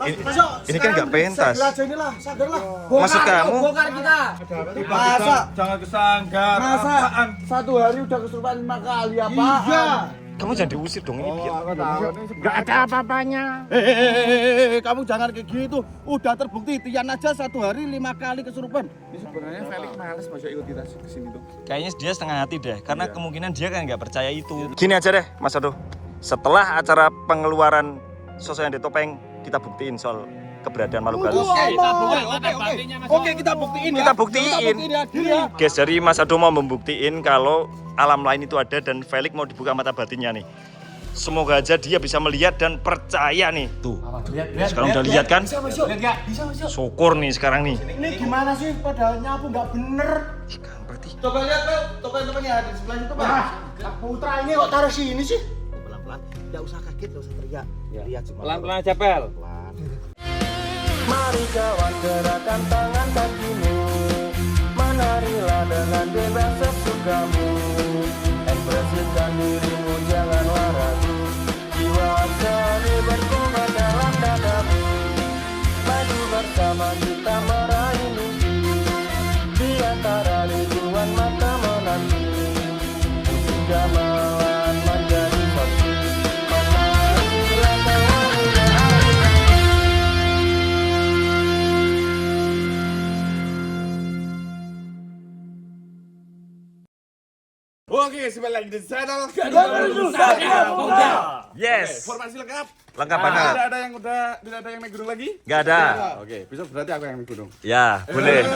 Ini kan nggak pentas. Maksud kamu? Bongkar kita. Masa? Jangan kesanggar. Masa? Apaan? 1 hari udah kesurupan 5 kali apa? Iya. Kamu jangan diusir dong ini biar. Gak ada apa-apanya. Kamu jangan kayak gitu. Udah terbukti Tian aja 1 hari 5 kali kesurupan. Ini sebenarnya Felix males masuk ikut kita ke sini tuh. Kayaknya dia setengah hati deh, karena kemungkinan dia kan nggak percaya itu. Gini aja deh, Mas Ado. Setelah acara pengeluaran sosok yang di topeng, kita buktiin soal keberadaan makhluk halus. Oke, kita buktiin ya. Kita buktiin. Guys, jadi Mas Ado mau membuktiin kalau alam lain itu ada dan Felix mau dibuka mata batinnya nih. Semoga aja dia bisa melihat dan percaya nih. Tuh. Sekarang udah lihat kan? Bisa masuk. Syukur nih sekarang nih. Ini gimana sih? Padahal nyapu nggak bener. Berarti Coba lihat tuh, topeng-topengnya ada di sebelah itu, Pak. Putra ini kok taruh sini sih? Pelan-pelan, tidak usah kaget, tidak usah teriak. Lihat cuma Pelan-pelan aja, Pel. Mari kawan gerakan tangan kakimu, menarilah dengan bebas sesukamu. Ekspresikan dirimu, janganlah ragu. Jiwa seni berkembang dalam dadamu. Maju bersama kita meraih mimpi. Di antara ribuan mata menanti, musik gamelan menjadi saksi. Menarilah kawan Oke, kembali lagi di channel. yes. Formasi lengkap. Lengkap banget. Tidak ada yang naik gunung lagi? Nggak ada. Oke, besok berarti aku yang naik gunung. Ya, boleh.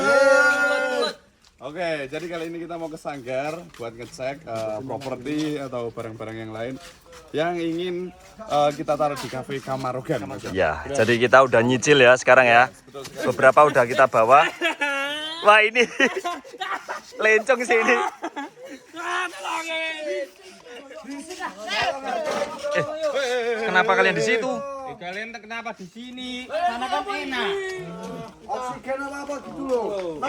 Oke, jadi kali ini kita mau ke Sanggar buat ngecek properti atau barang-barang yang lain yang ingin kita taruh di cafe Kamarogan. Ya, jadi kita udah nyicil ya sekarang ya. Beberapa udah kita bawa. Wah, ini lencong sih ini. Kenapa kalian di situ? Kalian kenapa di sini? Sana kan enak. Oksigen apa gitu loh.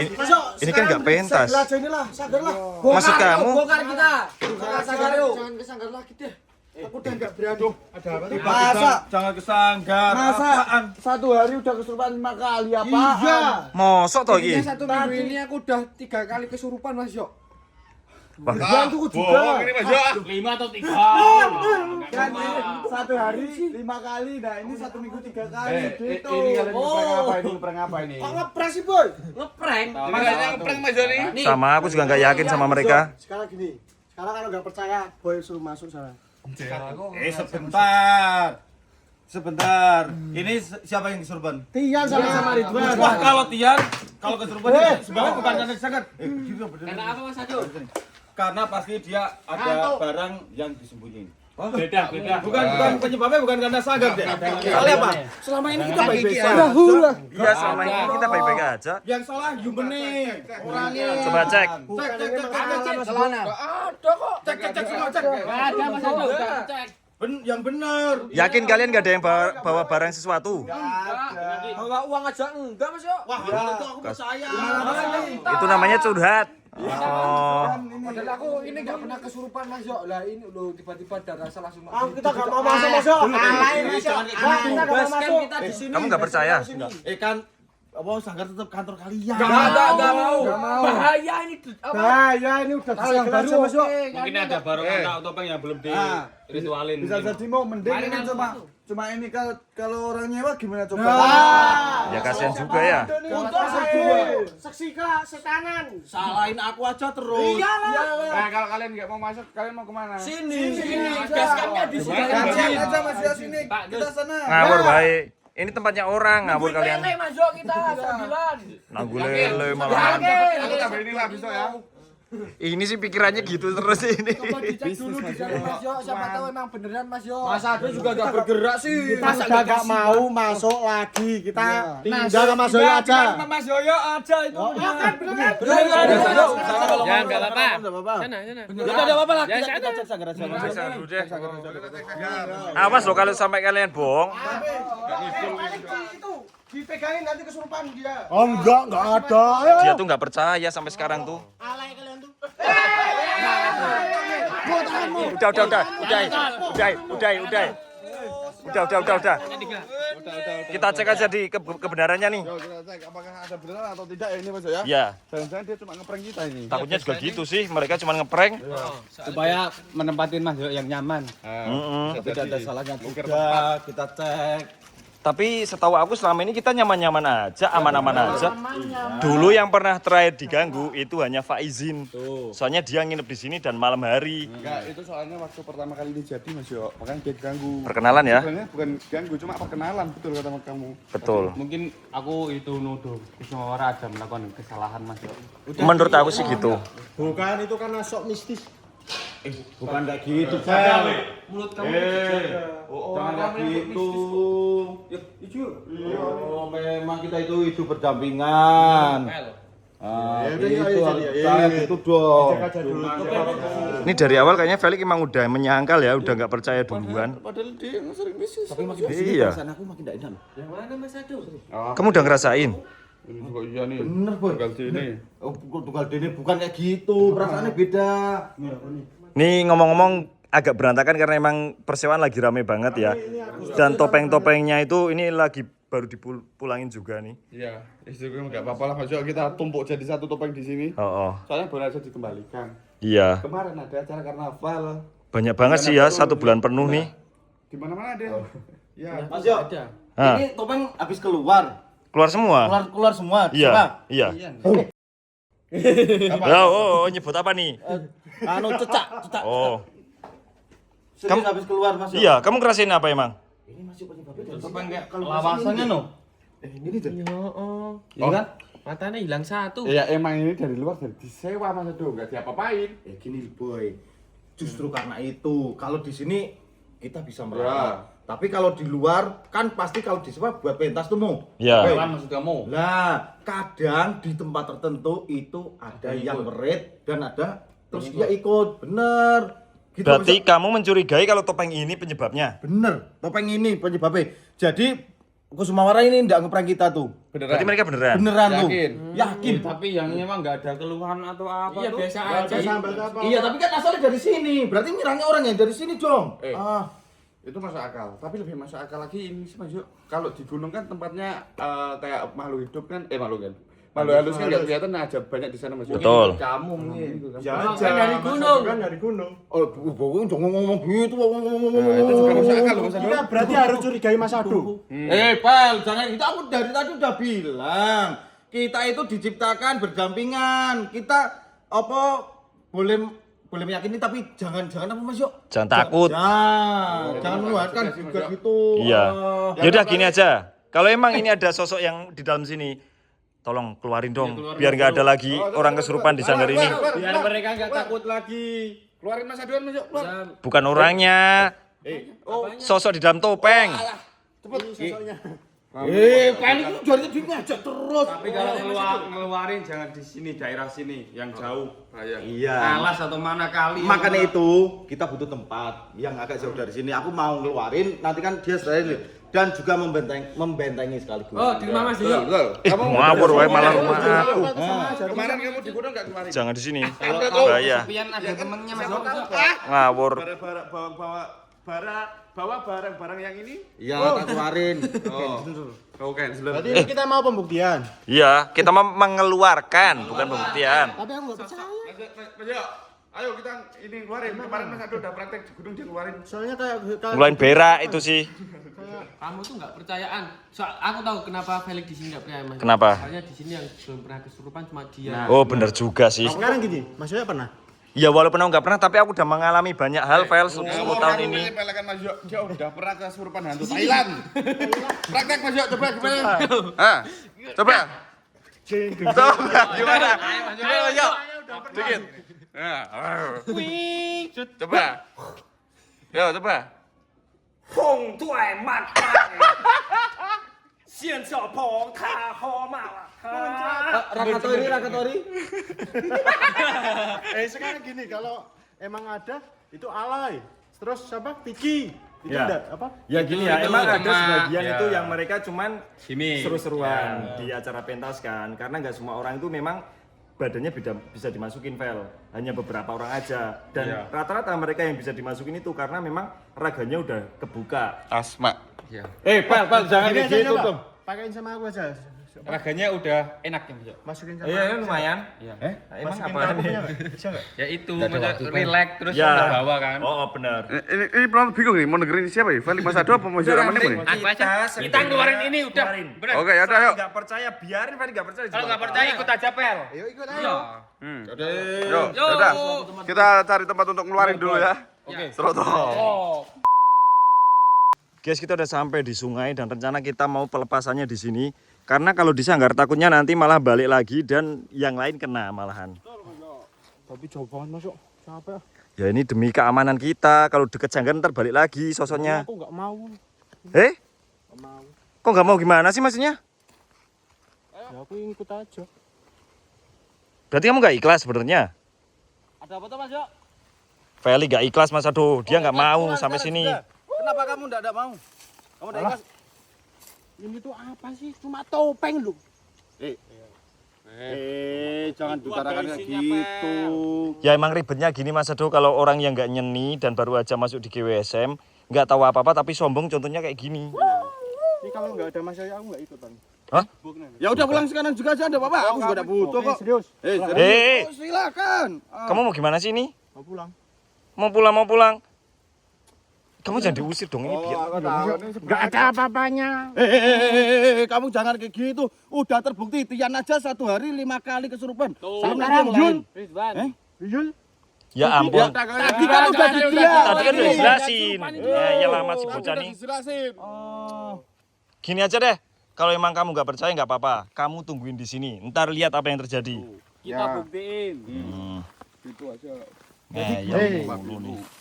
Ini kan nggak pentas. Aja inilah, sadar lah. Maksud kamu? Bongkar kita. Sadar yuk. Jangan kesanggar lagi deh. Aku udah nggak berani. Ada apa? Masa? Jangan kesanggar. Masa? Apaan? 1 hari udah kesurupan 5 kali apa? Iya. Mosok toh iki? Satu minggu ini aku udah 3 kali kesurupan, Mas Yo. Jangan tunggu juga. Bohong ini Mas Yo. 5 atau 3. Kan 1 hari 5 kali. Nah, ini 1 minggu 3 kali gitu. Ini kalian ngeprank apa ini? Ngeprank apa ini? Kok ngepres sih, Boy? Ngeprank. Makanya ngeprank Mas Yo nih. Sama aku juga nggak yakin sama mereka. Sekarang gini. Sekarang kalau nggak percaya, Boy suruh masuk sana. Sebentar. Sebentar. Ini siapa yang kesurupan? Tian sama Ridwan. Wah, kalau Tian, kalau kesurupan sebenarnya bukan karena disanggar. Karena apa, Mas Ado? Karena pasti dia ada barang yang disembunyiin. Beda. Bukan penyebabnya bukan karena sanggar deh. Soalnya apa? Selama ini kita baik-baik aja. Iya, selama ini kita baik-baik aja. Yang salah human nih. Orangnya. Coba cek. Cek celana. Ada kok. Cek semua cek. Ada, Mas Ado. Cek. Yang benar. Yakin kalian nggak ada yang bawa barang sesuatu? Bawa uang aja enggak, Mas Yo. Wah, itu aku percaya. Itu namanya curhat. Oh, Padahal aku ini enggak pernah kesurupan, Mas Yo. Lah ini lo tiba-tiba ada rasa langsung. Kita nggak mau masuk. Alain masuk. Kita nggak mau masuk. Kita di sini. kamu nggak percaya? Kan apa sanggar tetap kantor kalian. Enggak mau. Bahaya ini. Nah, ya ini udah yang baru masuk. Mungkin ada barang anak topeng yang belum diritualin. Bisa jadi mau mending ini cuma ini kalau orang nyewa gimana coba? Ya kasihan juga ya. Untuk saya seksika setanan. Salahin aku aja terus. Iyalah. Kalau kalian nggak mau masuk, kalian mau kemana? Sini. Basecampnya di sini. Kasihan aja Mas ya sini. Kita sana. Ngawur baik. Ini tempatnya orang, ngawur kalian. Lele, Mas Yo kita 9. Nanggu lele malahan. Aku tambah inilah besok ya. Ini sih pikirannya gitu terus ini. Coba dicek dulu di dalam, Mas Yo. Siapa tahu emang beneran, Mas Yo. Mas Ado juga nggak bergerak sih. Kita udah nggak mau masuk lagi. Kita tinggal ke Mas Yoyo aja. Mas Yoyo aja itu. Kan bener. Ya nggak apa-apa. Sana. Nggak ada apa-apa lah. Ya, Kita sana. cek sanggar aja. Periksa dulu deh. Awas loh kalau sampai kalian bohong. Itu dipegangin nanti kesurupan dia. Oh enggak ada. Dia tuh nggak percaya sampai sekarang tuh. Alay kalian tuh. Udah. Udah. Kita cek aja di kebenarannya nih. Yo, kita cek apakah ada benar atau tidak ya ini Mas ya. Ya, Jangan-jangan dia cuma ngeprank kita ini. takutnya juga gitu sih. Mereka cuma ngeprank. Supaya menempatin Mas yang nyaman. Tidak ada salahnya juga kita cek. Tapi setahu aku selama ini kita nyaman-nyaman aja, aman-aman aja. Dulu yang pernah terakhir diganggu itu hanya Faizin. Soalnya dia nginep di sini dan malam hari. Enggak, itu soalnya waktu pertama kali ini jadi Mas Yo, makanya dia ganggu. Perkenalan ya? Sebenarnya bukan ganggu, cuma perkenalan, betul kata kamu. Betul. Mungkin aku itu nuduh Kusumawara ada melakukan kesalahan Mas. Menurut aku sih gitu. Bukan, itu karena sok mistis. Bukan enggak gitu, Fel. Mulut kamu Jangan kayak gitu. Oh, memang kita itu hidup berdampingan. Itu saya gitu dong. Ini dari awal kayaknya Felix emang udah menyangkal ya, udah nggak percaya duluan. Padahal dia yang sering bisnis. Tapi makin kesini Iya. perasaan aku makin tidak enak. Yang mana Mas Ado? Kamu udah ngerasain? Ini juga iya nih. Bener, Boy. Tinggal sini. Oh, tunggal dene bukan kayak gitu. Perasaannya beda. Nih ngomong-ngomong agak berantakan karena emang persewaan lagi rame banget ya. Dan topeng-topengnya itu ini lagi baru dipulangin juga nih. Iya, itu enggak apa-apa lah Mas Yo, kita tumpuk jadi satu topeng di sini. Oh. Soalnya baru aja dikembalikan. Iya. Kemarin ada acara karnaval. Banyak banget sih ya, 1 bulan penuh nih. Di mana-mana ada. Ya, Mas Yo, Hah. ini topeng habis keluar. Keluar semua? Keluar semua. Iya. Ya, nyebut apa nih? Anu cecak. Oh. Serius habis keluar Mas Yo. Iya, kamu ngerasain apa emang? Ini masih penyebabnya dari Topeng kayak lawasannya no. Ini tuh. Iya kan? Matanya hilang satu. Iya, emang ini dari luar dari disewa Mas Edo, enggak diapa-apain. Gini Boy. Justru karena itu, kalau di sini kita bisa merawat. Tapi kalau di luar kan pasti kalau disewa buat pentas tuh mau. Iya. Oke. Kan maksud kamu? Nah, kadang di tempat tertentu itu ada yang merit dan ada terus dia ikut. Bener. Gitu, Berarti kamu mencurigai kalau topeng ini penyebabnya? bener. Topeng ini penyebabnya. Jadi Kusumawara ini enggak ngeprank kita tuh. Berarti mereka beneran? Beneran tuh. Yakin? Yakin. Tapi yang ini emang nggak ada keluhan atau apa? Iya biasa aja. Iya, tapi kan asalnya dari sini. Berarti nyerangnya orang yang dari sini dong. Itu masuk akal, tapi lebih masuk akal lagi ini sih Mas Yo. Kalau di gunung kan tempatnya kayak makhluk hidup kan, makhluk halus kan nggak kelihatan aja banyak di sana Mas Yo. Betul. Kamu mungkin. Ya, Kan dari gunung. Kan dari gunung. Oh, bohong jangan ngomong gitu. Itu juga masuk akal loh Mas Edo. Berarti harus curigai Mas Adu. Pel, jangan itu aku dari tadi udah bilang. Kita itu diciptakan berdampingan. Kita boleh meyakini tapi jangan apa Mas Yo? Jangan takut. Jangan meluarkan juga gitu. Iya. Yaudah gini aja. Kalau emang ini ada sosok yang di dalam sini, tolong keluarin dong. Biar nggak ada lagi orang kesurupan di sanggar ini. Biar mereka nggak takut lagi. Keluarin Mas Edo Mas Yo. Keluar. Bukan orangnya. Sosok di dalam topeng. Pel itu jarinya dia ngajak terus. Tapi kalau ngeluarin jangan di sini, daerah sini yang jauh. Iya. Alas atau mana kali. Makanya itu kita butuh tempat yang agak jauh dari sini. Aku mau ngeluarin, nanti kan dia selain dan juga membentengi sekaligus. Oh, di rumah Mas Dio. Betul. Ngawur wae malah rumah aku. Kemarin kamu di gunung enggak kemarin? Jangan di sini. Kalau Bahaya. kesepian ada temennya Mas Dio. Ngawur. Bawa barang-barang yang ini. Iya, tak keluarin. Kau cancel. Berarti kita mau pembuktian. Iya, kita mau mengeluarkan, bukan pembuktian. Tapi aku nggak percaya. Mas Yo, ayo kita ini keluarin. Kemarin Mas Edo udah praktek di gunung dia keluarin. Soalnya kayak Ngulain berak itu sih. Kamu tuh nggak percayaan. Aku tahu kenapa Felix di sini nggak percaya Mas. Kenapa? Soalnya di sini yang belum pernah kesurupan cuma dia. Oh, bener juga sih. sekarang gini, Mas Yoya pernah? Ya walaupun aku nggak pernah, tapi aku udah mengalami banyak hal, Vel, 10 tahun ini. Pelekan Mas Yo, dia udah pernah kesurupan hantu Thailand. Praktek Mas Yo, coba gimana? Coba. Gimana? Ayo, Mas Yo. Dikit. Coba. Yo, coba. 红对满派，现小鹏他好嘛了。 Rakatori. Sekarang gini, kalau emang ada itu alay. Terus siapa? Tiki. Itu Ya. ada apa? Ya gini ya, Itu emang ada teman. sebagian Ya. itu yang mereka cuman Sini. seru-seruan di acara pentas kan. Karena nggak semua orang itu memang badannya bisa dimasukin Vel, hanya beberapa orang aja. Dan rata-rata mereka yang bisa dimasukin itu karena memang raganya udah kebuka. Asma. Pel, jangan Gini kayak aja gitu coba. dong. Pakein sama aku aja. Raganya udah enak ya, Mas. Masukin sama Iya, aku. lumayan. Iya. Emang Masukin apa ke aku nih? punya nggak? Bisa nggak? Ya itu, relax terus Ya. ke bawah kan. Oh, benar. Ini penonton bingung nih, mau dengerin siapa ya? Felix Mas Ado apa mau Ramen nih? Aku aja. Kita ngeluarin ini udah. Bener. Oke, ya udah yuk. Nggak percaya, biarin Felix nggak percaya. Kalau nggak percaya ikut aja Pel. Ayo ikut ayo. Yuk, udah. Kita cari tempat untuk ngeluarin dulu ya. Oke. Seroto. Guys, kita udah sampai di sungai dan rencana kita mau pelepasannya di sini. Karena kalau disanggar takutnya nanti malah balik lagi dan yang lain kena malahan. Tapi jauh banget masuk. Capek. Ya ini demi keamanan kita. Kalau deket sanggar ntar balik lagi sosoknya. Aku nggak mau. Eh? Nggak mau. Kok nggak mau gimana sih maksudnya? Ya aku ikut aja. Berarti kamu nggak ikhlas sebenarnya? Ada apa tuh Mas Yo? Feli nggak ikhlas Mas Ado. Dia nggak mau sampai sini. Kenapa kamu enggak mau? Kamu enggak ikhlas? Ini tuh apa sih? Cuma topeng lu. Jangan bicarakan kayak gitu. Ya emang ribetnya gini Mas Ado, kalau orang yang nggak nyeni dan baru aja masuk di GWSM, nggak tahu apa-apa tapi sombong, contohnya kayak gini. Ini kalau nggak ada Mas Yaya aku nggak ikut bang. Hah? Ya udah pulang sekarang juga aja, ada apa-apa. Aku juga ada butuh kok. Serius. Silakan. Kamu mau gimana sih ini? Mau pulang. Mau pulang. Kamu jangan diusir dong ini biar. Nggak ada apa-apanya. Kamu jangan kayak gitu. Udah terbukti Tian aja 1 hari 5 kali kesurupan. Belum lagi yang Yul. lain. Yul. Ya ampun. Tadi kan udah dijelasin. Tadi kan udah dijelasin. Ya lama si bocah nih. Gini aja deh. Kalau emang kamu nggak percaya nggak apa-apa. Kamu tungguin di sini. Ntar lihat apa yang terjadi. Kita buktiin. Itu aja.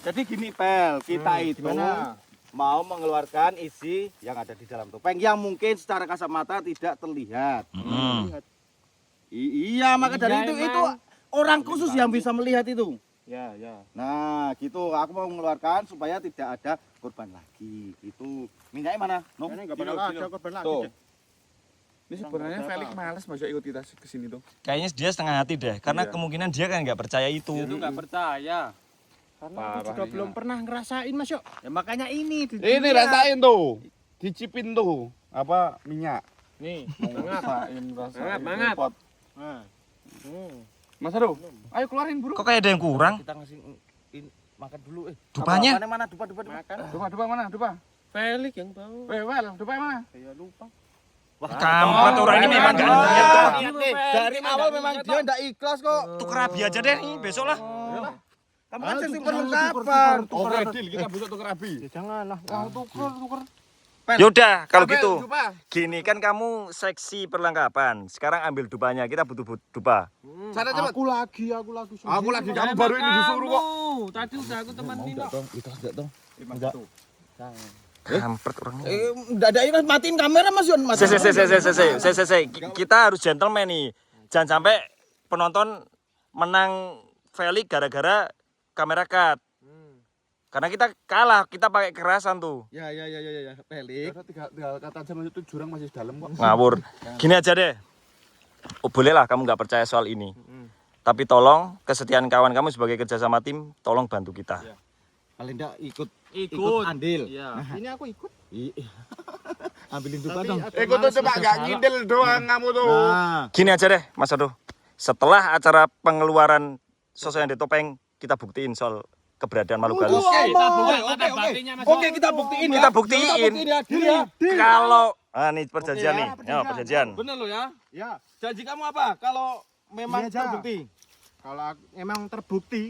Jadi gini Pel, kita itu mau mengeluarkan isi yang ada di dalam topeng yang mungkin secara kasat mata tidak terlihat. Iya, maka dari itu orang khusus yang bisa melihat itu. Ya. Nah, gitu. Aku mau mengeluarkan supaya tidak ada korban lagi. Itu minyaknya mana? No? Ini nggak bakal ada korban lagi. Tuh. deh. Ini sebenarnya Felix males masuk ikut kita ke sini tuh. Kayaknya dia setengah hati deh. Karena kemungkinan dia kan nggak percaya itu. Itu nggak percaya. Karena aku juga belum pernah ngerasain Mas Yo. Ya makanya ini. Ini rasain tuh. Dicipin tuh apa minyak. Nih. Rasain. Mangat. Repot. Nah. Mas Ado, ayo keluarin buru. Kok kayak ada yang kurang? Kita ngasih makan dulu. Dupanya? Apaan mana? Dupa. Dupa mana? Dupa. Felix yang tahu. Wel, dupa mana? Saya lupa. Wah, Kampret orang ini memang nggak niat kok. dari awal memang dia enggak ikhlas kok. Tuker abi aja deh nih besok lah. Kamu kan sesi perlengkapan. Oke, deal kita besok tuker abi. Ya janganlah. Wah, tuker. Yaudah kalau gitu. Dupa. Gini kan kamu seksi perlengkapan. Sekarang ambil dupanya. Kita butuh dupa. Sana cepet. Aku lagi. Aku lagi kamu baru ini disuruh kok. Tadi udah aku temenin kok. Ikhlas enggak dong? Kampret orangnya. Enggak ada ikhlas, matiin kamera Mas Yon. Se. Kita harus gentleman nih. Jangan sampai penonton menang Felix gara-gara kamera cut. Karena kita kalah, kita pakai kekerasan tuh. Ya. Felix. Tiga kata aja Mas, itu jurang masih dalam kok. Ngawur. Gini aja deh. Oh, bolehlah kamu nggak percaya soal ini. Tapi tolong kesetiaan kawan kamu sebagai kerjasama tim, tolong bantu kita. Paling enggak ikut Ikut. andil. Iya. Ini aku ikut. Ambilin dupa dong. Ikut tuh coba gak ngindel doang kamu tuh. Nah, Gini aja deh, Mas Ado. Setelah acara pengeluaran sosok yang di topeng, kita buktiin soal keberadaan makhluk halus. Kita buka mata batinnya Mas. Oke, kita buktiin ya. Kita buktiin. Ya. Kalau ini perjanjian nih. Ya, perjanjian. Bener lo ya. Ya. Janji kamu apa? Kalau memang Iya, aja. terbukti. Kalau emang terbukti,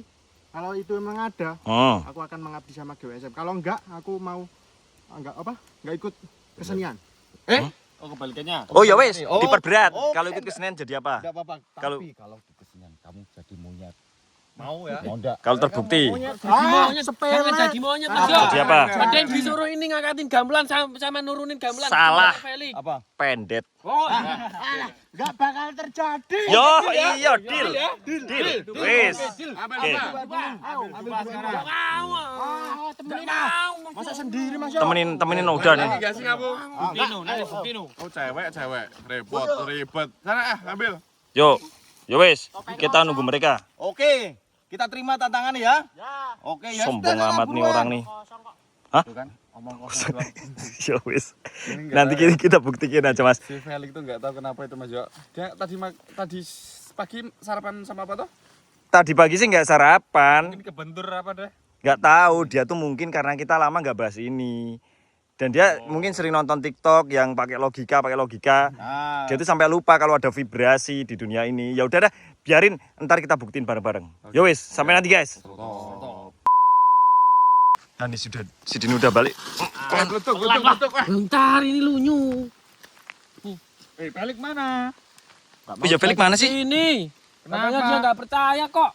kalau itu emang ada, aku akan mengabdi sama GWSM. Kalau enggak, aku mau enggak ikut kesenian. Oh, kebalikannya. Oh ya wes, diperberat. Kalau ikut kesenian jadi apa? Enggak apa-apa. Kalau- Tapi kalau di kesenian kamu jadi monyet. Mau ya? Mau enggak? Kalau terbukti. Maunya jangan jadi maunya Mas. Jadi apa? Ada yang disuruh ini ngangkatin gamelan sama nurunin gamelan. Salah. Sama Felix. Apa? Pendet. Oh, Enggak bakal terjadi. Yo, iya, deal. Deal. Wes. Oke. Temenin Masa sendiri Mas Yo? Temenin udah nih. Gak sih kamu? Bukti nanti bukti Oh cewek. Repot, ribet. Sana ambil. Yuk. Ya wes, kita nunggu mereka. Oke, kita terima tantangan ya. Oke ya. Sombong sudah, amat nih buruan. orang nih. Hah? Tuh kan, omong kosong doang. Ya wes. Ini nggak- Nanti kita buktikan aja Mas. Si Felix tuh nggak tahu kenapa itu Mas Jo. Dia tadi pagi sarapan sama apa tuh? Tadi pagi sih nggak sarapan. Mungkin kebentur apa deh? Nggak tahu, dia tuh mungkin karena kita lama nggak bahas ini. Dan dia mungkin sering nonton TikTok yang pakai logika. Nah, Dia tuh sampai lupa kalau ada vibrasi di dunia ini. Ya udah dah, biarin ntar kita buktiin bareng-bareng. Yo wis, sampai nanti guys. Nah, ini sudah si Dini udah balik. Betul. Bentar ini lunyu. Felix mana? Ya Felix mana sih? Ini. Kenapa dia nggak percaya kok?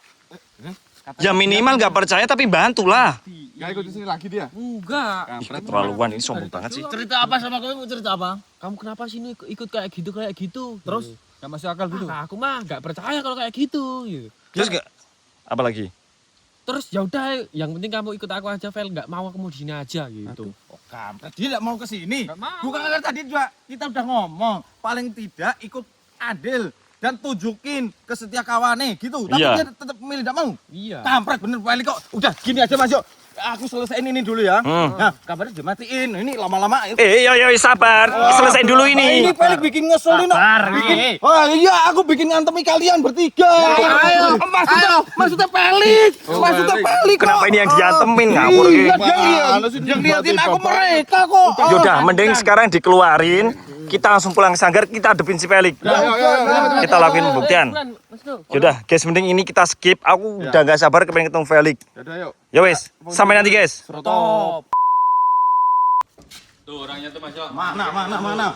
Ya minimal nggak percaya tapi bantulah. Gak ikut di sini lagi dia. Enggak. Keterlaluan ini sombong banget sih. Cerita apa sama kamu? Cerita apa? Kamu kenapa sih ini ikut kayak gitu? Terus Gak masuk akal gitu. aku mah nggak percaya kalau kayak gitu. Gitu. Terus nggak apa lagi? Terus ya udah, yang penting kamu ikut aku aja, Vel. Nggak mau kamu di sini aja gitu. Oh, kampret. Dia nggak mau ke sini. Nggak mau. Bukan karena tadi juga kita udah ngomong, paling tidak ikut adil dan tunjukin kesetia kawannya gitu. Tapi Iya. dia tetap memilih tidak mau. Iya. Kampret bener Felix kok. Udah gini aja Mas Yo. Aku selesaiin ini dulu ya. Hmm. Nah, kabarnya udah matiin. Ini lama-lama. Yo sabar. Selesaiin dulu ini. Ini Felix bikin ngeselin. Bikin. Oh iya, aku bikin ngantemi kalian bertiga. Ayo. Maksudnya Felix. Maksudnya Felix kok. Kenapa ini yang diantemin ngawur Iya, gitu? yang liatin aku mereka kok. Yaudah, mending sekarang dikeluarin. Kita langsung pulang ke sanggar, kita hadepin si Felix. Kita lakuin pembuktian. Yaudah, guys, mending ini kita skip. Aku udah nggak sabar kepengen ketemu Felix. Yaudah yuk. Ya wes, sampai nanti guys. Top. Mana?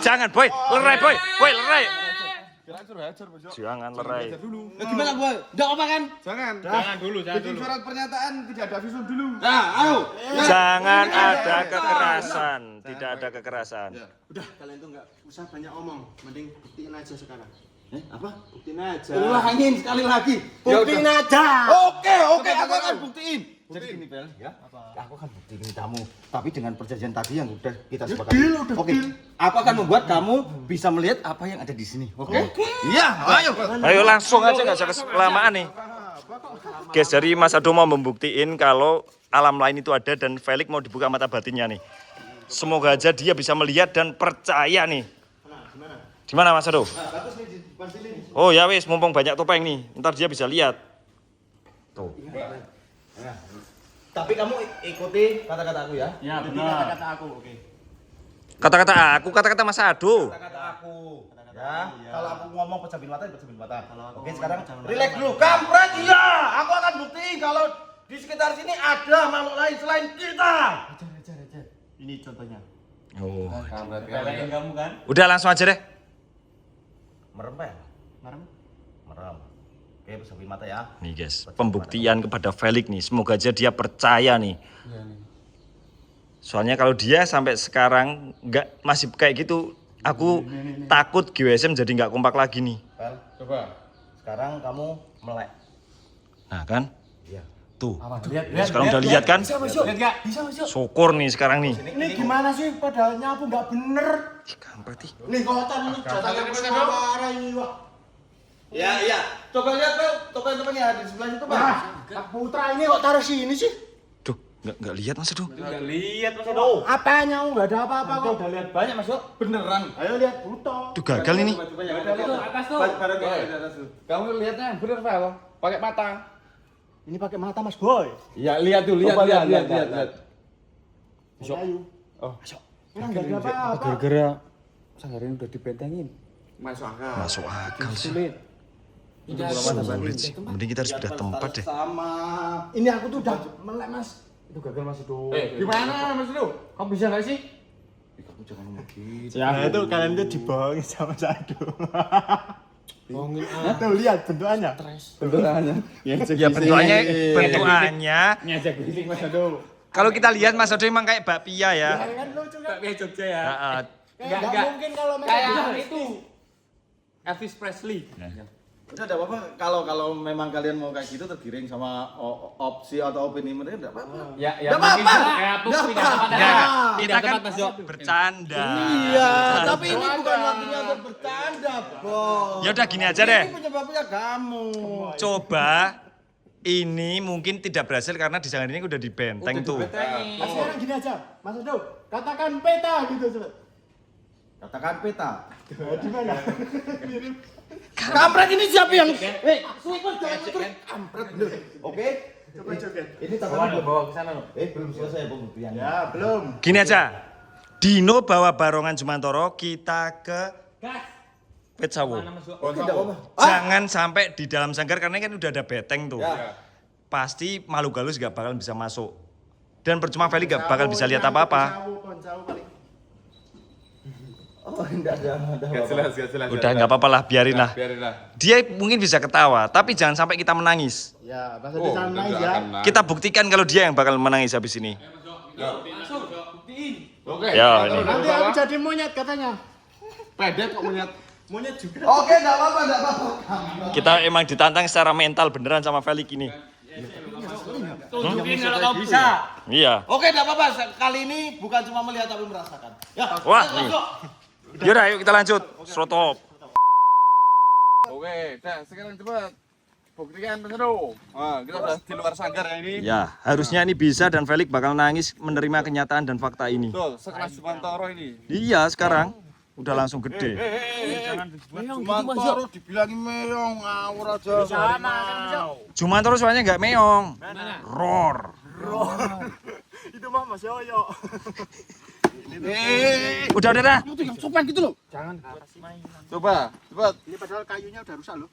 Jangan, boy. Lerai, boy. Boy, lerai. Jangan lerai. Gimana, Boy? Enggak apa kan? Jangan. Bikin surat pernyataan tidak ada visum dulu. Nah, ayo. Jangan ada kekerasan. Tidak ada kekerasan. Udah, kalian tuh nggak usah banyak omong. Mending buktiin aja sekarang. Apa? Buktiin aja. Ulangin sekali lagi. Buktiin aja. Oke, aku akan buktiin. Jadi gini, Bel, ya. Aku akan buktiin kamu, tapi dengan perjanjian tadi yang udah kita sepakati. Oke. Aku akan membuat kamu bisa melihat apa yang ada di sini. Oke? Iya, ayo. Ayo langsung aja, nggak usah kelamaan nih. Guys, jadi Mas Ado mau membuktiin kalau alam lain itu ada dan Felix mau dibuka mata batinnya nih. Semoga aja dia bisa melihat dan percaya nih. Di mana Mas Ado? Oh ya wis, mumpung banyak topeng nih, ntar dia bisa lihat. Tuh. Tapi kamu ikuti kata-kata aku ya. Ya, benar. Kata aku, oke. Kata-kata Mas Ado. Kata-kata aku. Ya, kalau aku ngomong pecah mata, pecah mata. Oke, sekarang relax dulu. Kampret, iya. Aku akan buktiin kalau di sekitar sini ada makhluk lain selain kita. Ajar. Ini contohnya. Oh. Belain kamu kan? Udah langsung aja deh. Merem, Pak? Marem. Merem. Oke, pecah mata ya. Nih guys, pembuktian kepada Felix nih. Semoga aja dia percaya nih. Soalnya kalau dia sampai sekarang nggak masih kayak gitu, aku takut GWSM jadi nggak kompak lagi nih. Pel, Coba. sekarang kamu melek. Nah kan? Iya. Tuh. Lihat. Sekarang udah lihat kan? Bisa masuk. Lihat nggak? Bisa masuk. Syukur nih sekarang nih. Ini gimana sih? Padahal nyapu nggak bener. Ih, kampret ih. Nih kotor ini jatahnya suara ini, Wak. Iya. Coba lihat, Pel. Topeng-topeng yang ada di sebelah situ, Pak. Pak Putra ini kok taruh sini sih? Duh, nggak lihat Mas Ado. Apanya? Nggak ada apa-apa kok. Udah lihat banyak, Mas. Beneran. Ayo lihat buto. Duh, gagal ini. Atas tuh. Kamu lihatnya bener Vel. Pakai mata. Ini pakai mata Mas Boy. Iya, lihat tuh, lihat. Ayo. Oh. Orang nggak ada apa-apa. Gara-gara sanggar ini udah dibentengin. Masuk akal. Masuk akal sih. Sulit. Sulit sih. Mending kita harus pindah tempat deh. Sama. Ini aku tuh udah melek Mas. Itu gagal Mas Edo. Gimana Mas Edo? Kamu bisa nggak sih? Kamu jangan ngomong gitu. Nah itu kalian tuh dibohongin sama Sado. Bohongin Tuh lihat bentukannya. Bentukannya. Ya bentukannya. ngajak bisik Mas Edo. Kalau kita lihat Mas Ado emang kayak bakpia ya. Kan lucu kan? Kayak Jogja ya. Heeh. Nggak mungkin kalau Mas Kayak Ado itu Elvis Presley. Udah enggak apa-apa kalau memang kalian mau kayak gitu tergiring sama opsi atau opini mereka enggak apa-apa. Ya, Enggak apa-apa. Kita kan bercanda. Iya, tapi ini bukan waktunya untuk bercanda, Bos. Ya udah gini aja deh. Ini penyebabnya kamu. Coba ini mungkin tidak berhasil karena di jangan ini udah dibenteng tuh. Mas sekarang gini aja, Mas Edo, katakan peta gitu coba. Katakan peta. Di mana? Kampret ini siapa yang sweeper jangan terus kampret bener. Oke? Coba joget. Ini tatapan bawa ke sana loh. Belum selesai pembuktiannya. Ya, belum. Gini aja. Dino bawa barongan Jumantoro, kita ke Petsawo. Oke, enggak apa-apa. Jangan sampai di dalam sanggar karena kan udah ada beteng tuh. Ya. Pasti makhluk halus gak bakal bisa masuk. Dan percuma Feli gak bakal bisa lihat apa-apa. Koncawu paling. Oh, enggak Gak jelas. Udah nggak apa-apa lah, biarin lah. Biarin lah. Dia mungkin bisa ketawa, tapi jangan sampai kita menangis. Ya, Mas Edo jangan nangis ya. Kita buktikan kalau dia yang bakal menangis habis ini. Oke. Ya, ini. Nanti aku jadi monyet katanya. Pedet kok melihat. Monyet juga. Oke, enggak apa-apa. Kita emang ditantang secara mental beneran sama Felix ini. Tunjukin kalau kau bisa. Iya. Oke, enggak apa-apa. Kali ini bukan cuma melihat tapi merasakan. Ya. Wah, nih. Yaudah, ayo kita lanjut. Stop. Oke, dah sekarang coba buktikan Mas Edo. Wah, kita udah di luar sanggar ya ini. Ya, harusnya ini bisa dan Felix bakal nangis menerima kenyataan dan fakta ini. Tuh, sekelas Jumantoro ini. Iya, sekarang udah langsung gede. Jumantoro dibilangin meong ngawur aja. Jumantoro soalnya nggak meong. Roar. Itu mah Mas Yoyo. Udah dah. Itu yang sopan gitu loh. Jangan kasih main. Coba. Ini padahal kayunya udah rusak loh.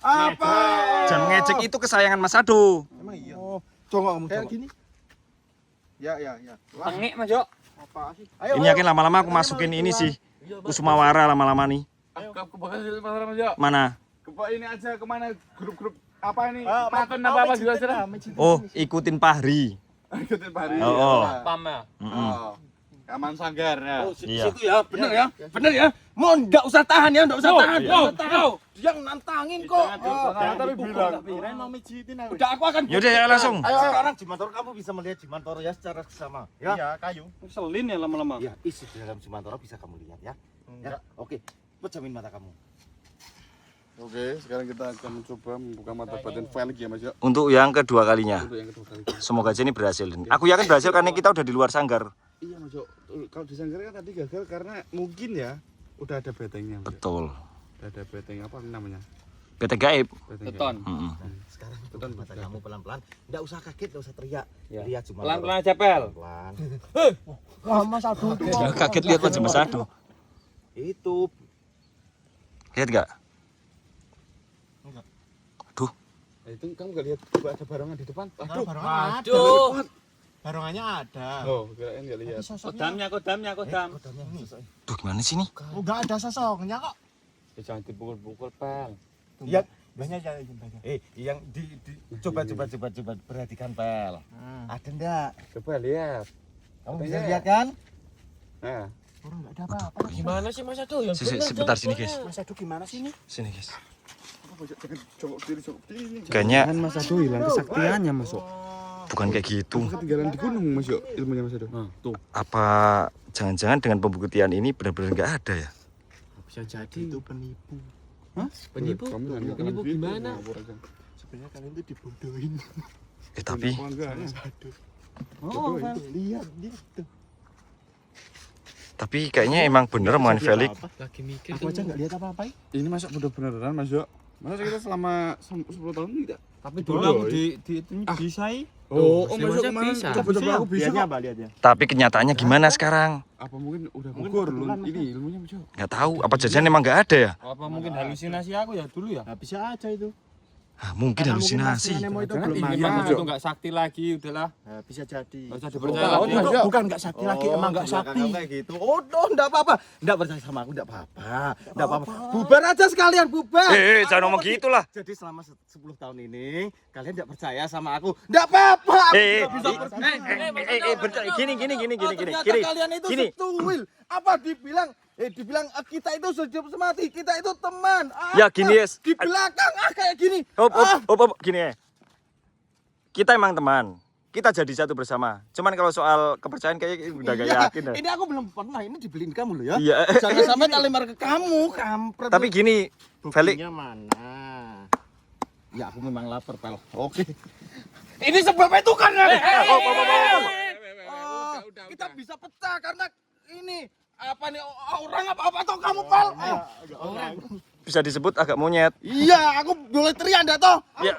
Apa? Jangan ngecek itu kesayangan Mas Ado. Emang iya. Coba kamu Kayak coba. gini. Ya. Tengik Mas Jo. Apa sih? Ini yakin lama-lama aku masukin ini sih. Kusumawara lama-lama nih. Kebakas Mas Edo. Mana? Coba ini aja kemana grup-grup apa ini? Patun apa juga sudah. Oh, ikutin Pahri. Ikutin Pak Hari. Oh. Pam ya. Oh. Aman sanggar ya. Iya. Situ ya, bener ya. Bener ya. Mau enggak usah tahan ya, enggak usah tahan. Dia nantangin kok. Tapi bilang. Kirain mau mijitin aku. Udah aku akan. Yaudah ya langsung. Ayo sekarang Jumantoro kamu bisa melihat Jumantoro ya secara seksama. Ya. Iya, kayu. Selin ya lama-lama. Ya, isi di dalam Jumantoro bisa kamu lihat ya. Ya. Oke. Pejamin mata kamu. Oke, sekarang kita akan mencoba membuka mata batin Felix ya Mas Jo. Untuk yang kedua kalinya. Untuk yang kedua kali. Semoga aja ini berhasil. Aku yakin berhasil karena kita udah di luar sanggar. Iya Mas Jo. Kalau di sanggar kan tadi gagal karena mungkin ya udah ada betengnya. Mas Jo. Betul. Udah ada beteng apa namanya? PT gaib. Beteng Beton. Sekarang tutup mata kamu pelan-pelan. Enggak usah kaget, enggak usah teriak. Lihat Jumantoro. Pelan-pelan aja, Pel. Pelan. Wah, Mas Ado tuh. Ya, kaget lihat aja Mas Ado. Itu Lihat gak? Aduh. Itu kamu gak lihat ada barongan di depan? Aduh, barongan ada. Aduh. Barongannya ada. Oh, kirain gak lihat. Sosoknya. Kodamnya. Duh, gimana sih ini? Oh, enggak ada sosoknya kok. Jangan dipukul-pukul, Pel. ya Banyak aja banyak. yang coba perhatikan Pel. Ada enggak? Coba lihat. Kamu bisa lihat kan? Nah, Orang enggak ada apa-apa. Gimana sih Mas Ado? Yang Sebentar sini guys. Mas Ado gimana sih ini? Sini guys. jangan cowok diri. Kayaknya Mas Ado hilang kesaktiannya Mas Jo. bukan kayak gitu. Ketinggalan di gunung Mas Jo, ilmunya Mas Edo. Tuh. Apa jangan-jangan dengan pembuktian ini benar-benar nggak ada ya? Bisa jadi itu penipu. Penipu? Kamu jangan ngomong Penipu gitu, gimana? ngawur aja. Sebenarnya kalian tuh dibodohin. Tapi Oh, enggak, ya. Aduh. Oh, Lihat tuh. tapi kayaknya emang bener omongan Felix. lagi mikir. Aku aja enggak lihat apa-apa. Ini masa udah beneran Mas Jo? Masa kita selama 10 tahun tidak? Tapi dulu aku di bisa. Oh, Mas Jo kemana? Coba aku bisa. Lihatnya apa lihatnya? Tapi kenyataannya gimana sekarang? Apa mungkin udah gugur lu ini ilmunya Mas Jo? Nggak tahu. Apa jajan emang nggak ada ya? Apa mungkin halusinasi aku ya dulu ya? Nah, bisa aja itu. Ah, mungkin halusinasi. Nemo itu Jangan belum ini, ada. Mas itu enggak sakti lagi, udahlah. Nah, bisa jadi. Enggak usah dipercaya Oh, lagi. itu bukan enggak sakti lagi, emang enggak sakti. Kayak gitu. Oh, enggak apa-apa. Enggak percaya sama aku, enggak apa-apa. Enggak apa-apa. Bubar aja sekalian, bubar. Jangan ngomong gitu lah. Jadi selama 10 tahun ini kalian enggak percaya sama aku. Enggak apa-apa. Aku tidak bisa percaya. Gini. Ternyata kalian itu setuil. Apa dibilang Dibilang kita itu sudah semati, kita itu teman. Ya gini yes. Di belakang kayak gini. Hop, gini ya. Kita emang teman. Kita jadi satu bersama. Cuman kalau soal kepercayaan kayaknya udah gak yakin dah. Ini aku belum pernah, ini dibeliin kamu loh ya. Iya. Jangan sampai tak lempar ke kamu, kampret. Tapi gini, Felix. Mana? Ya aku memang lapar, Pel. Oke. Ini sebabnya itu kan. Kita bisa pecah karena ini apa nih orang apa atau kamu, Pel? Bisa disebut agak monyet. Iya, aku boleh teriak enggak toh? Ya.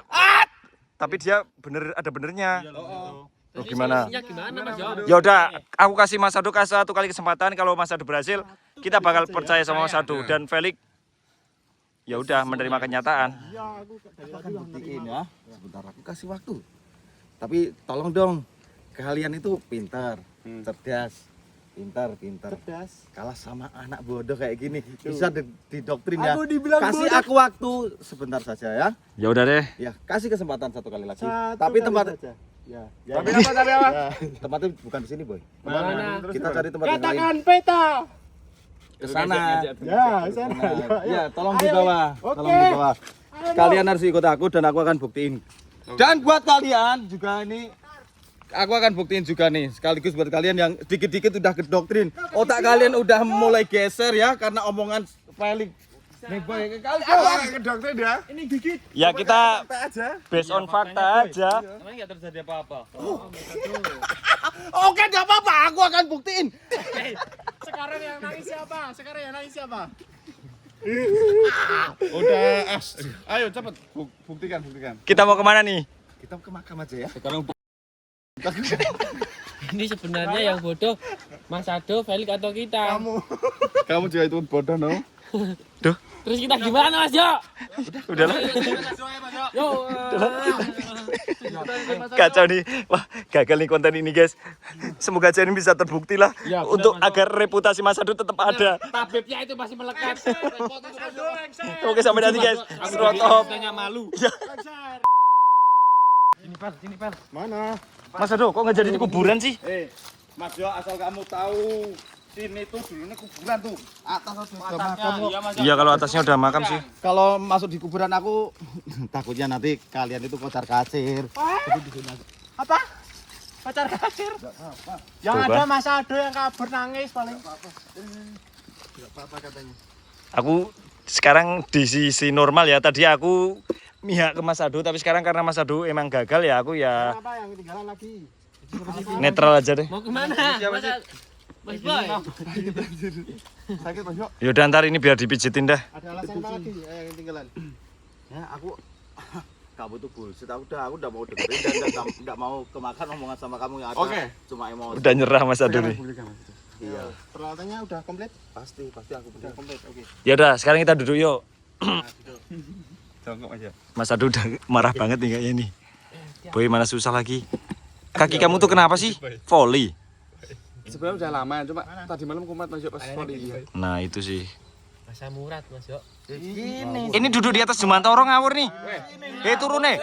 Tapi dia ada benernya. Oh, gimana? Gimana Mas Jo? Ya udah, aku kasih Mas Ado satu kali kesempatan. Kalau Mas Ado berhasil, kita bakal percaya sama Mas Ado dan Felix. Ya udah menerima kenyataan. Akan buktiin ya. Sebentar aku kasih waktu. Tapi tolong dong, kalian itu pintar, cerdas, pintar. Kalah sama anak bodoh kayak gini, bisa didoktrin ya. Kasih aku waktu sebentar saja ya. Ya udah deh. Ya, kasih kesempatan satu kali lagi. Tapi tempat Ya. Tapi apa? tempatnya bukan di sini, Boy. Mana? Kita cari tempat yang lain. Katakan peta. Ke sana. Ya, sana. Ya, tolong di bawah. Tolong di bawah. Kalian harus ikut aku dan aku akan buktiin. Dan buat kalian juga ini aku akan buktiin juga nih, sekaligus buat kalian yang dikit-dikit udah kedoktrin. Otak kalian udah mulai geser ya karena omongan Felix. Nih boy, kalian Kedoktrin ya. Ini gigit. Ya kita based on fakta aja. Emang enggak terjadi apa-apa. Oke, enggak apa-apa, aku akan buktiin. Sekarang yang nangis siapa? Udah, ayo cepet buktikan. Kita mau kemana nih? Kita ke makam aja ya. Sekarang Ini sebenarnya yang bodoh Mas Ado, Felix atau kita? kamu juga itu bodoh, no? Terus kita gimana Mas Jo? Udahlah. Yo. Kacau nih. Wah, gagal nih konten ini, guys. Semoga aja ini bisa terbukti lah untuk agar reputasi Mas Ado tetap ada. Tabibnya itu masih melekat. Oke, sampai nanti, guys. Serotop. Tanya malu. Sini, Pel. Mana? Mas Ado, kok nggak jadi di kuburan sih? Mas Jo, asal kamu tahu, sini tuh dulunya kuburan tuh. Atas sudah makam kok. Iya, kalau atasnya udah makam sih. Kalau masuk di kuburan aku takutnya nanti kalian itu kocar kacir. Jadi di sini aja. Apa? Pacar kacir. Yang Coba. ada Mas Ado yang kabur nangis paling. Enggak apa-apa katanya. Aku sekarang di sisi normal ya. Tadi aku mihak ke Mas Ado, tapi sekarang karena Mas Ado emang gagal ya, aku ya Apa yang ketinggalan lagi? netral aja deh. Mau kemana? Mas Boy. Sakit Mas Jo. Yaudah ntar ini biar dipijitin dah. Ada alasan apa lagi yang ketinggalan? Ya aku kamu tuh bullshit. Aku udah mau dengerin dan enggak mau kemakan omongan sama kamu yang ada. Oke. Cuma emosi. Udah nyerah Mas Ado nih. Iya. Peralatannya udah komplit? Pasti aku Udah komplit. Oke. Ya udah, sekarang kita duduk yuk. Jongkok aja. Mas Ado udah marah banget nih kayaknya nih. Boy, mana susah lagi. Kaki kamu tuh kenapa sih? Volley. Sebenarnya udah lama, cuma tadi malam kumat masuk pas volley. Nah, itu sih. Masa Murad Mas Jo. Ini duduk di atas Jumantoro ngawur nih. Turun nih.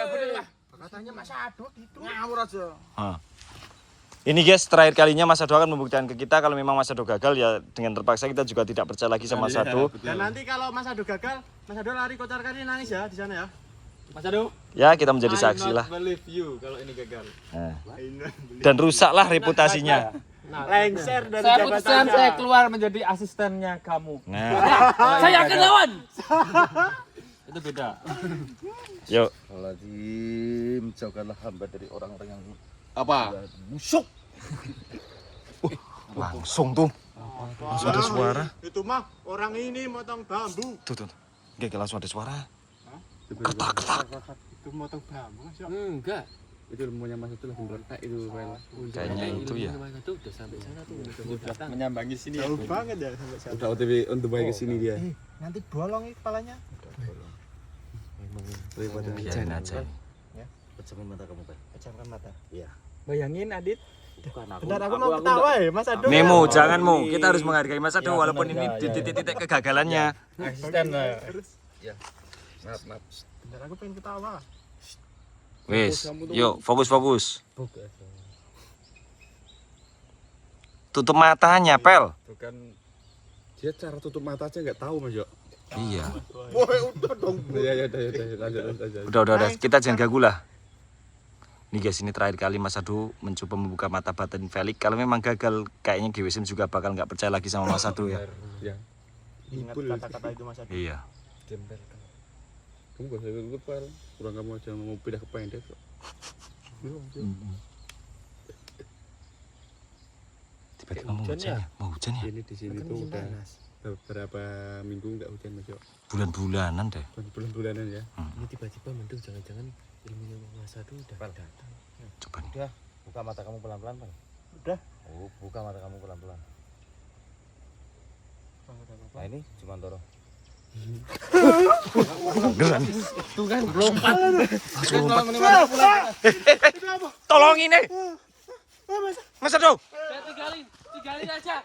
Katanya Mas Ado gitu. ngawur aja. Ini guys, terakhir kalinya Mas Ado akan membuktikan ke kita kalau memang Mas Ado gagal ya dengan terpaksa kita juga tidak percaya lagi sama Mas Ado. Dan nanti kalau Mas Ado gagal, Mas Ado lari kocar kacir nangis ya di sana ya. Mas Ado. Ya, kita menjadi saksi lah. Believe you kalau ini gagal. Nah. Dan rusaklah reputasinya. Lengser dari Saya putuskan jabatannya. saya keluar menjadi asistennya kamu. Nah, Saya akan lawan. Itu beda. yuk. Lazim, jauhkanlah hamba dari orang-orang yang Apa? busuk. Langsung tuh. Langsung ada suara. Itu mah orang ini motong bambu. Tuh. Kayak langsung ada suara. Ketak. Itu motong bambu Mas Jo. Enggak. Itu ilmunya Mas itu lagi meletak itu, Pel. Kayaknya itu ya. Mas Ado udah sampai sana tuh. Udah datang. Menyambangi sini ya. Jauh banget ya sampai sana. Udah OTW on the way ke sini dia. Nanti bolong kepalanya. Daripada Biarin aja. pecahin mata kamu, Pak. Pejamkan mata. Iya. Bayangin Adit. Bukan aku. Bentar aku mau ketawa ya Mas Ado. Nemo, jangan Mo. Kita harus menghargai Mas Ado walaupun ini di titik-titik kegagalannya. Asisten lah. Maaf. Bentar aku pengen ketawa. Wes, yuk fokus. Tutup matanya, Pel. Bukan Dia cara tutup mata aja nggak tahu Mas Yo. Iya. Woi, udah dong. Ya lanjut. Udah, kita jangan ganggu lah. Nih guys, ini terakhir kali Mas Adu mencoba membuka mata batin Felix. Kalau memang gagal, kayaknya GWSM juga bakal nggak percaya lagi sama Mas Adu ya. Ya. Ingat kata-kata itu Mas Adu. Iya. Kamu gak usah ikut Pel. Kurang kamu aja mau pindah ke pendek kok. Tiba-tiba mau hujan ya? Mau hujan ya? Ini di sini tuh udah beberapa minggu nggak hujan Mas Yo. Bulan-bulanan deh. Bulan-bulanan ya. Ini tiba-tiba mendung jangan-jangan ilmunya Mas Adu udah datang. Coba nih. Udah, buka mata kamu pelan-pelan, Bang. Udah. Oh, buka mata kamu pelan-pelan. Nah, ini cuma Toro. Beneran. Tuh kan lompat. Tolong ini. Mas Adu. Tinggalin aja.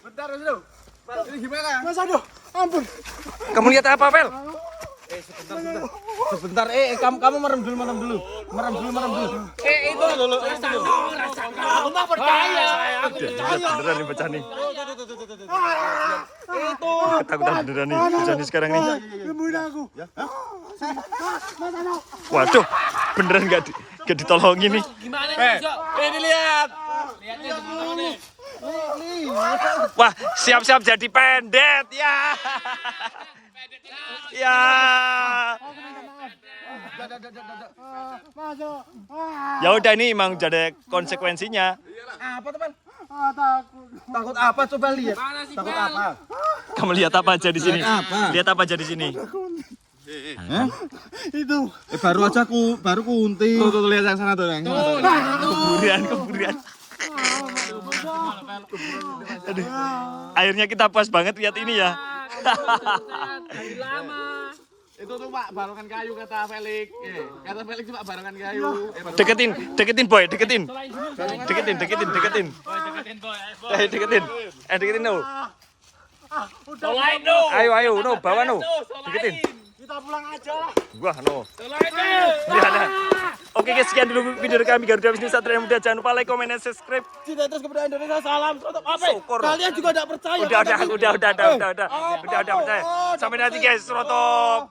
Bentar Mas Adu. Ini gimana? Mas Adu, ampun. Kamu lihat apa, Fel? Sebentar, kamu merem dulu. Merem dulu. Itu dulu. Aku mah percaya. Aku Udah beneran nih pecah nih. Ketakutan beneran nih pecah nih sekarang nih. Nemuin aku. Waduh, beneran nggak ditolongin nih. gimana nih, Mas Yo? Ini lihat. Lihatnya dulu nih. Wah, siap-siap jadi pendet ya. Ya. Ya udah, ini emang jadi konsekuensinya. Apa teman? Takut. Takut apa? Coba lihat. Mana sih, Takut Bel? apa? Kamu lihat apa aja di sini? Lihat apa? Lihat apa aja di sini? Itu. Baru kunti. Tuh lihat yang sana tuh, yang. Kuburan. Aduh, akhirnya kita puas banget lihat ini ya. Dari lama. Itu tuh Pak, barongan kayu kata Felix. Kata Felix Pak, barongan kayu. Deketin boy, deketin. Selain dulu. Deketin. Deketin Deketin no. Solain dong. Ayo no, bawa no. Deketin. Kita pulang aja lah. Wah no. Solain dong. Lihat. Oke guys, sekian dulu video kami Garuda Wisnu Satria Muda. Jangan lupa like, comment, dan subscribe. Cita terus kepada Indonesia, salam untuk apa? Syukur. Kalian juga tidak percaya. Udah percaya. Sampai nanti guys, Roto.